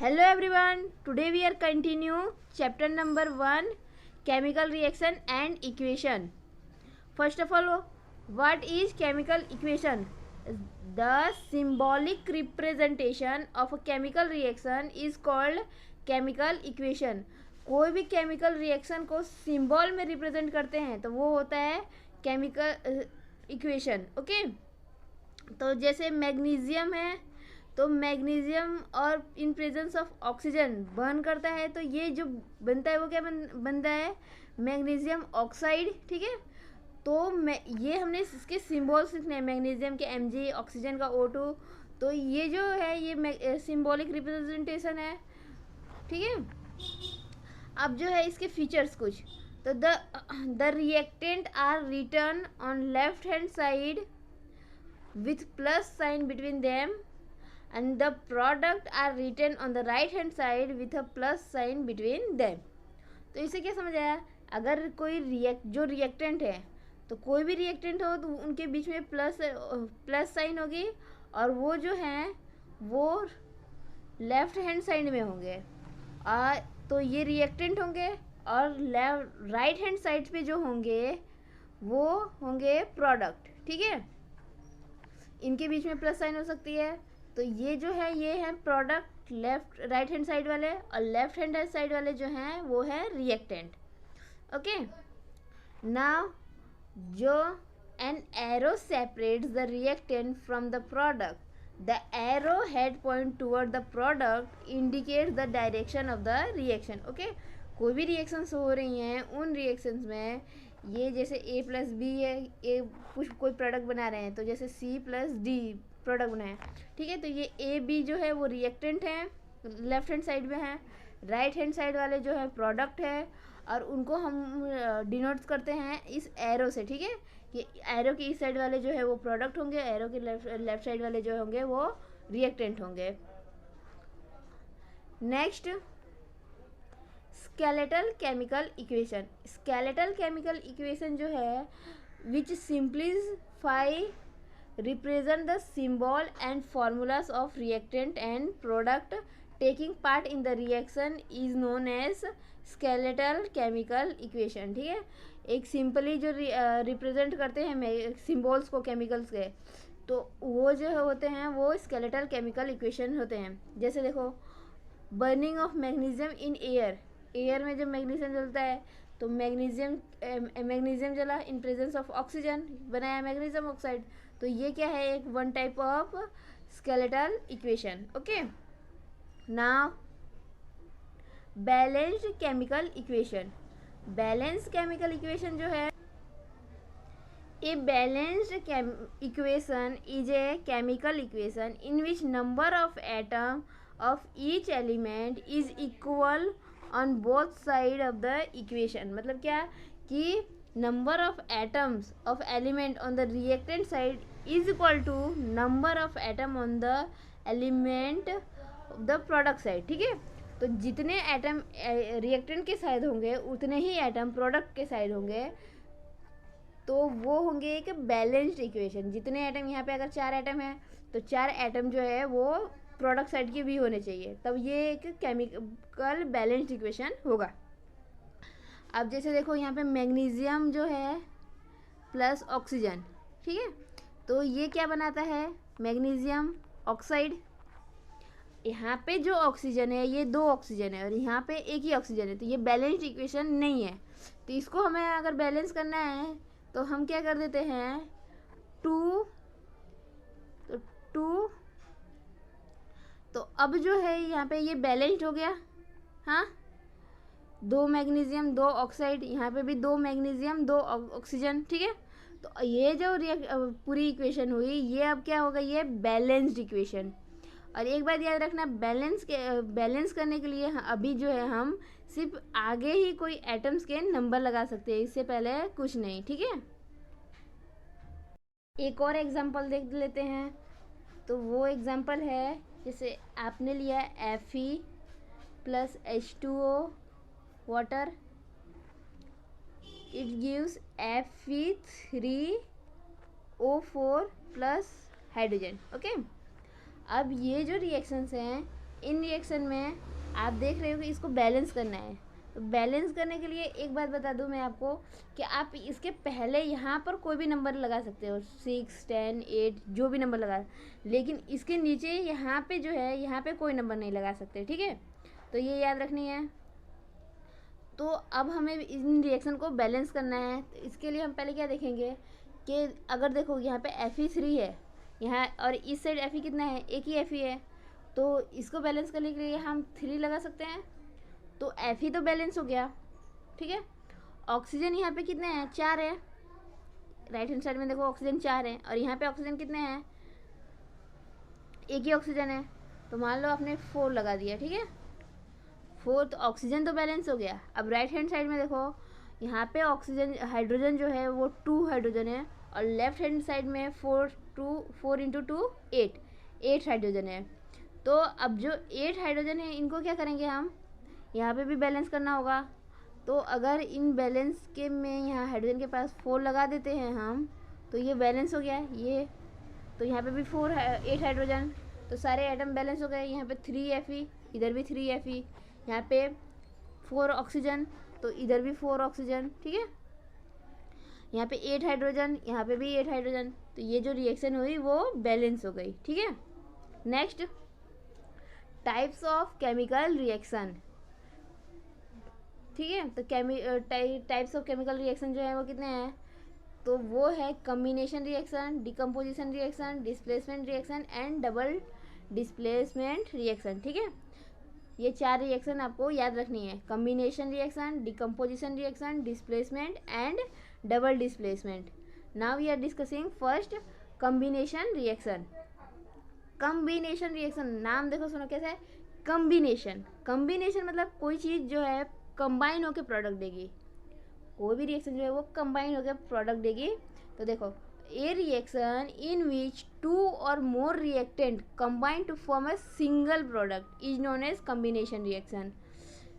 Hello everyone. Today we are continue chapter number 1, chemical reaction and equation. First of all, what is chemical equation? The symbolic representation of a chemical reaction is called chemical equation. कोई भी chemical reaction को symbol में represent करते हैं तो वो होता है केमिकल इक्वेशन. ओके, तो जैसे मैग्नीशियम है तो मैग्नीशियम और in presence of oxygen burn करता है तो ये जो बनता है वो क्या बनता है मैग्नीशियम ऑक्साइड. ठीक है, तो ये हमने इसके सिम्बॉल्स लिखने हैं, मैग्नीशियम के Mg, ऑक्सीजन का O2. तो ये जो है ये सिम्बॉलिक रिप्रेजेंटेशन है. ठीक है, अब जो है इसके फीचर्स कुछ, तो the reactant are return on left hand side with plus sign between them and the product are written on the right hand side with a plus sign between them. तो इसे क्या समझ आया? अगर कोई जो रिएक्टेंट है तो कोई भी रिएक्टेंट हो तो उनके बीच में प्लस साइन होगी और वो जो हैं वो लेफ्ट हैंड साइड में होंगे. तो ये रिएक्टेंट होंगे और राइट हैंड साइड पे जो होंगे वो होंगे प्रोडक्ट. ठीक है, इनके बीच में प्लस साइन हो सकती है. तो ये जो है ये है प्रोडक्ट राइट हैंड साइड वाले, और लेफ्ट हैंड साइड वाले जो हैं वो है रिएक्टेंट. ओके, नाउ जो an arrow separates the reactant from the product, the arrow head point toward the product indicates the direction of the reaction. Okay, कोई भी रिएक्शंस हो रही हैं उन रिएक्शंस में ये जैसे A प्लस बी है, कुछ कोई प्रोडक्ट बना रहे हैं तो जैसे C प्लस डी प्रोडक्ट बनाए. ठीक है, तो ये A B जो है वो रिएक्टेंट हैं, लेफ्ट हैंड साइड में है. राइट हैंड साइड वाले जो है प्रोडक्ट है और उनको हम डिनोट करते हैं इस एरो से. ठीक है, ये एरो के इस साइड वाले जो है वो प्रोडक्ट होंगे, एरो के लेफ्ट साइड वाले जो होंगे वो रिएक्टेंट होंगे. Next, skeletal chemical equation. Skeletal chemical equation जो है which simplify represent the symbol and formulas of reactant and product taking part in the reaction is known as skeletal chemical equation. ठीक है, एक सिंपली जो represent करते हैं symbols को chemicals के, तो वो जो होते हैं वो स्केलेटल केमिकल इक्वेशन होते हैं. जैसे देखो, burning of magnesium in air में जब मैग्नीशियम जलता है तो मैग्नीशियम जला इन प्रेजेंस ऑफ ऑक्सीजन, बनाया मैग्नीशियम ऑक्साइड. तो ये क्या है, एक one type of skeletal equation. Okay, now balanced chemical equation. Balance chemical equation जो है, a balanced equation is a chemical equation in which number of atom of each element is equal on both side of the equation. मतलब क्या कि number of atoms of element on the reactant side is equal to number of atom on the element of the product side. ठीक है, तो जितने atom reactant के side होंगे उतने ही एटम प्रोडक्ट के साइड होंगे, तो वो होंगे एक बैलेंस्ड इक्वेशन. जितने एटम यहाँ पे अगर 4 एटम है तो 4 एटम जो है वो प्रोडक्ट साइड के भी होने चाहिए, तब ये एक केमिकल बैलेंस्ड इक्वेशन होगा. अब जैसे देखो यहाँ पे मैग्नीशियम जो है प्लस ऑक्सीजन. ठीक है, तो ये क्या बनाता है मैग्नीशियम ऑक्साइड. यहाँ पे जो ऑक्सीजन है ये 2 ऑक्सीजन है और यहाँ पे एक ही ऑक्सीजन है, तो ये बैलेंस्ड इक्वेशन नहीं है. तो इसको हमें अगर बैलेंस करना है तो हम क्या कर देते हैं 2. तो अब जो है यहाँ पे ये बैलेंस्ड हो गया. हाँ, 2 मैग्नीशियम 2 ऑक्साइड, यहाँ पे भी 2 मैग्नीशियम 2 ऑक्सीजन. ठीक है, तो ये जो पूरी इक्वेशन हुई ये अब क्या होगा, ये बैलेंस्ड इक्वेशन. और एक बात याद रखना, बैलेंस करने के लिए अभी जो है हम सिर्फ आगे ही कोई एटम्स के नंबर लगा सकते हैं, इससे पहले कुछ नहीं. ठीक है, एक और एग्जांपल देख लेते हैं. तो वो एग्जांपल है जैसे आपने लिया Fe plus H2O water, it gives Fe3O4 plus hydrogen. Okay, अब ये जो रिएक्शंस हैं इन रिएक्शन में आप देख रहे हो कि इसको बैलेंस करना है। तो बैलेंस करने के लिए एक बात बता दूं मैं आपको कि आप इसके पहले यहाँ पर कोई भी नंबर लगा सकते हो, 6, 10, 8 जो भी नंबर लगा, लेकिन इसके नीचे यहाँ पे जो है यहाँ पे कोई नंबर नहीं लगा सकते, ठीक है। तो ये याद रखनी है। तो अब हमें इन रिएक्शन को बैलेंस करना है। तो इसके लिए हम पहले क्या देखेंगे कि अगर देखो यहाँ पे Fe3 है यहाँ, और इस साइड Fe कितना है, एक ही Fe है। तो इसको बैलेंस करने के लिए हम 3 लगा सकते हैं। तो Fe तो बैलेंस हो गया, ठीक है। ऑक्सीजन यहाँ पे कितने हैं, 4 है। राइट हैंड साइड में देखो ऑक्सीजन 4 है, और यहाँ पे ऑक्सीजन कितने हैं, एक ही ऑक्सीजन है। तो मान लो आपने 4 लगा दिया, ठीक है। 4, तो ऑक्सीजन तो बैलेंस हो गया। अब राइट हैंड साइड में देखो यहाँ पे ऑक्सीजन, हाइड्रोजन जो है वो 2 हाइड्रोजन है, और लेफ्ट हैंड साइड में 4 × 2 8 हाइड्रोजन है। तो अब जो 8 हाइड्रोजन है इनको क्या करेंगे हम, यहाँ पे भी बैलेंस करना होगा। तो अगर इन बैलेंस के में यहाँ हाइड्रोजन के पास 4 लगा देते हैं हम, तो ये बैलेंस हो गया ये। तो यहाँ पे भी 8 हाइड्रोजन, तो सारे एटम बैलेंस हो गए। यहाँ पे 3 Fe, इधर भी 3 Fe, यहाँ पे 4 ऑक्सीजन, तो इधर भी 4 ऑक्सीजन, ठीक है। यहाँ पे 8 हाइड्रोजन, यहाँ पे भी 8 हाइड्रोजन। तो ये जो रिएक्शन हुई वो बैलेंस हो गई, ठीक है। Next, types of chemical reaction, ठीक है। तो टाइप्स ऑफ केमिकल रिएक्शन जो है वो कितने हैं, तो वो है combination reaction, decomposition reaction, displacement reaction and double displacement reaction, ठीक है। ये 4 रिएक्शन आपको याद रखनी है, combination reaction, decomposition reaction, displacement and double displacement. Now we are discussing first combination reaction. Combination reaction, नाम देखो सुनो कैसा है, कम्बिनेशन। कम्बिनेशन मतलब कोई चीज़ जो है कंबाइन होकर प्रोडक्ट देगी, कोई भी रिएक्शन जो है वो कंबाइन होकर प्रोडक्ट देगी। तो देखो, ए रिएक्शन इन विच 2 और more reactant combine to form a single product is known as combination reaction.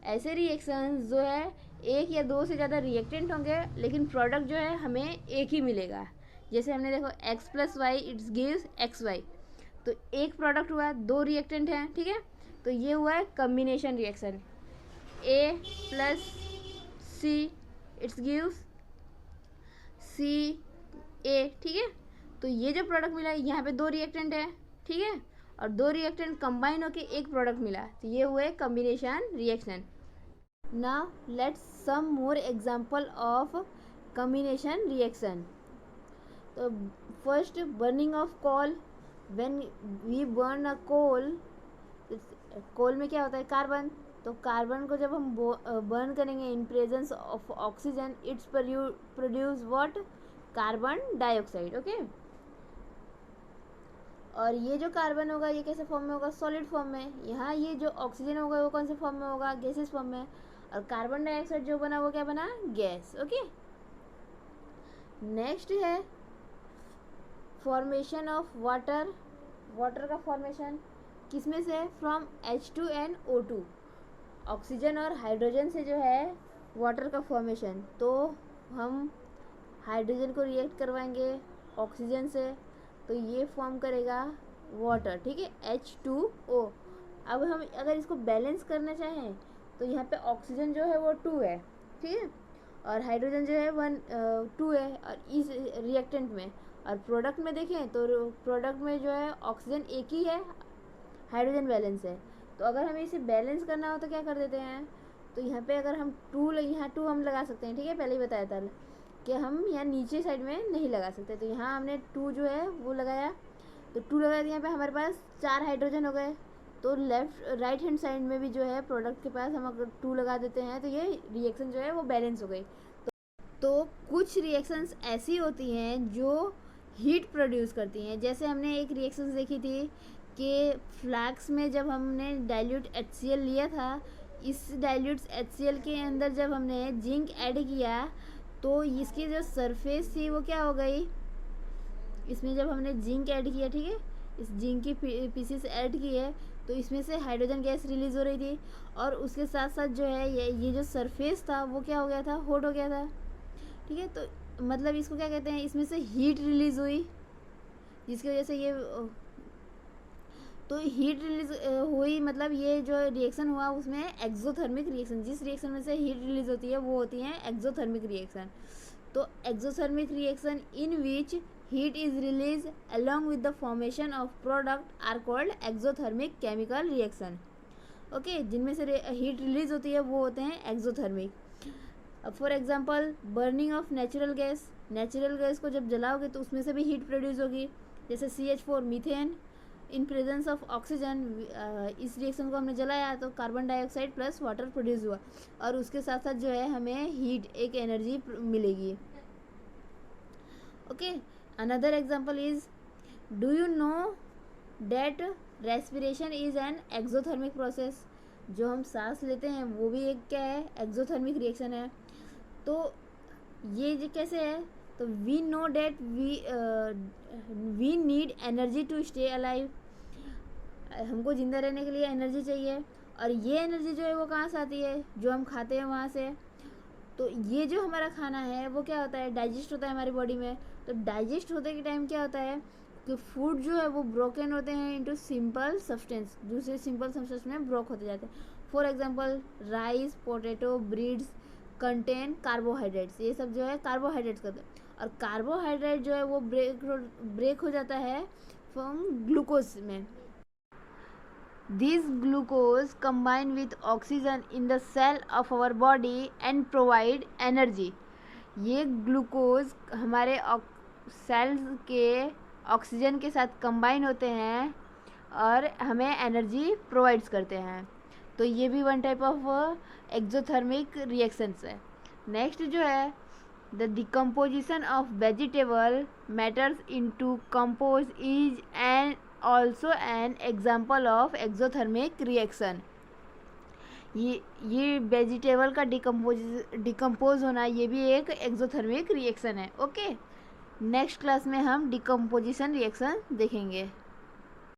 ऐसे रिएक्शन जो है एक या 2 से ज़्यादा रिएक्टेंट होंगे, लेकिन प्रोडक्ट जो है हमें एक ही मिलेगा। जैसे हमने देखो x + y it's gives xy, तो एक प्रोडक्ट हुआ, 2 रिएक्टेंट हैं, ठीक है। तो ये हुआ है combination reaction. A + C it's gives CA, ठीक है। तो ये जो प्रोडक्ट मिला है यहाँ पे 2 रिएक्टेंट है, ठीक है, और 2 रिएक्टेंट कंबाइन होके एक प्रोडक्ट मिला, तो ये हुए combination reaction. Now let's some more example of combination reaction. तो first, burning of coal. When we burn a coal, coal में क्या होता है, कार्बन। तो कार्बन को जब हम बर्न करेंगे in presence of oxygen, it's produce what, carbon dioxide, okay. और ये जो कार्बन होगा ये कैसे फॉर्म में होगा, सॉलिड फॉर्म में। यहाँ ये जो ऑक्सीजन होगा वो कौन से फॉर्म में होगा, गैसेस फॉर्म में। और कार्बन डाइऑक्साइड जो बना वो क्या बना, गैस, ओके। नेक्स्ट है फॉर्मेशन ऑफ वाटर। वाटर का फॉर्मेशन किसमें से, from H2 and O2, oxygen और हाइड्रोजन से जो है वाटर का फॉर्मेशन। तो हम हाइड्रोजन को रिएक्ट करवाएंगे ऑक्सीजन से, तो ये फॉर्म करेगा वाटर, ठीक है, H2O। अब हम अगर इसको बैलेंस करना चाहें तो यहाँ पे ऑक्सीजन जो है वो 2 है, ठीक है, और हाइड्रोजन जो है 2 है, और इस रिएक्टेंट में। और प्रोडक्ट में देखें तो प्रोडक्ट में जो है ऑक्सीजन एक ही है, हाइड्रोजन बैलेंस है। तो अगर हमें इसे बैलेंस करना हो तो क्या कर देते हैं, तो यहाँ पे अगर हम यहाँ 2 हम लगा सकते हैं, ठीक है, पहले ही बताया था कि हम यहाँ नीचे साइड में नहीं लगा सकते। तो यहाँ हमने 2 जो है वो लगाया, तो 2 लगाया, तो यहाँ पे हमारे पास 4 हाइड्रोजन हो गए। तो राइट हैंड साइड में भी जो है प्रोडक्ट के पास हम अगर 2 लगा देते हैं तो ये रिएक्शन जो है वो बैलेंस हो गई। तो कुछ रिएक्शंस ऐसी होती हैं जो हीट प्रोड्यूस करती हैं। जैसे हमने एक रिएक्शन देखी थी कि फ्लैक्स में जब हमने डाइल्यूट HCl लिया था, इस डाइल्यूट HCl के अंदर जब हमने जिंक ऐड किया तो इसकी जो सरफेस थी वो क्या हो गई, इसमें जब हमने जिंक ऐड किया, ठीक है, इस जिंक की पीसेस ऐड किए तो इसमें से हाइड्रोजन गैस रिलीज़ हो रही थी, और उसके साथ साथ जो है ये जो सरफेस था वो क्या हो गया था, हॉट हो गया था, ठीक है। तो मतलब इसको क्या कहते हैं, इसमें से हीट रिलीज़ हुई जिसकी वजह से ये तो हीट रिलीज हुई, मतलब ये जो रिएक्शन हुआ उसमें एक्सोथर्मिक रिएक्शन, जिस रिएक्शन में से हीट रिलीज होती है वो होती है एक्सोथर्मिक रिएक्शन। तो exothermic reaction in which heat is release along with the formation of product are called exothermic chemical reaction। Okay, जिनमें से हीट रिलीज होती है वो होते हैं exothermic. For example burning of natural gas, natural gas को जब जलाओगे तो उसमें से भी हीट प्रोड्यूस होगी, जैसे CH4 methane in presence of oxygen. इस रिएक्शन को हमने जलाया तो carbon dioxide plus water produce हुआ, और उसके साथ साथ जो है हमें हीट, एक एनर्जी मिलेगी। Okay, another example is, do you know that respiration is an exothermic process. जो हम सांस लेते हैं वो भी एक क्या है, एक्सोथर्मिक रिएक्शन है। तो ये जो कैसे है, तो we know that we need energy to stay alive. हमको जिंदा रहने के लिए एनर्जी चाहिए, और ये एनर्जी जो है वो कहाँ से आती है, जो हम खाते हैं वहाँ से। तो ये जो हमारा खाना है वो क्या होता है, डाइजेस्ट होता है हमारी बॉडी में। तो डाइजेस्ट होते के टाइम क्या होता है कि फूड जो है वो ब्रोकन होते हैं इनटू सिंपल सब्सटेंस, दूसरे सिंपल सब्सटेंस में ब्रोक होते जाते हैं। For example rice, potato, breeds contain carbohydrates, ये सब जो है कार्बोहाइड्रेट्स करते हैं। और कार्बोहाइड्रेट जो है वो ब्रेक हो जाता है फ्रॉम ग्लूकोज में। This glucose combine with oxygen in the cell of our body and provide energy. ये ग्लूकोज हमारे सेल्स के ऑक्सीजन के साथ कंबाइन होते हैं और हमें एनर्जी प्रोवाइड्स करते हैं। तो ये भी one type of exothermic reactions है। नेक्स्ट जो है, the decomposition of vegetable matters into compose is an also an example of exothermic reaction. ये वेजिटेबल का डिकम्पोज होना ये भी एक एक्सोथर्मिक रिएक्शन है। ओके, नेक्स्ट क्लास में हम डिकम्पोजिशन रिएक्शन देखेंगे।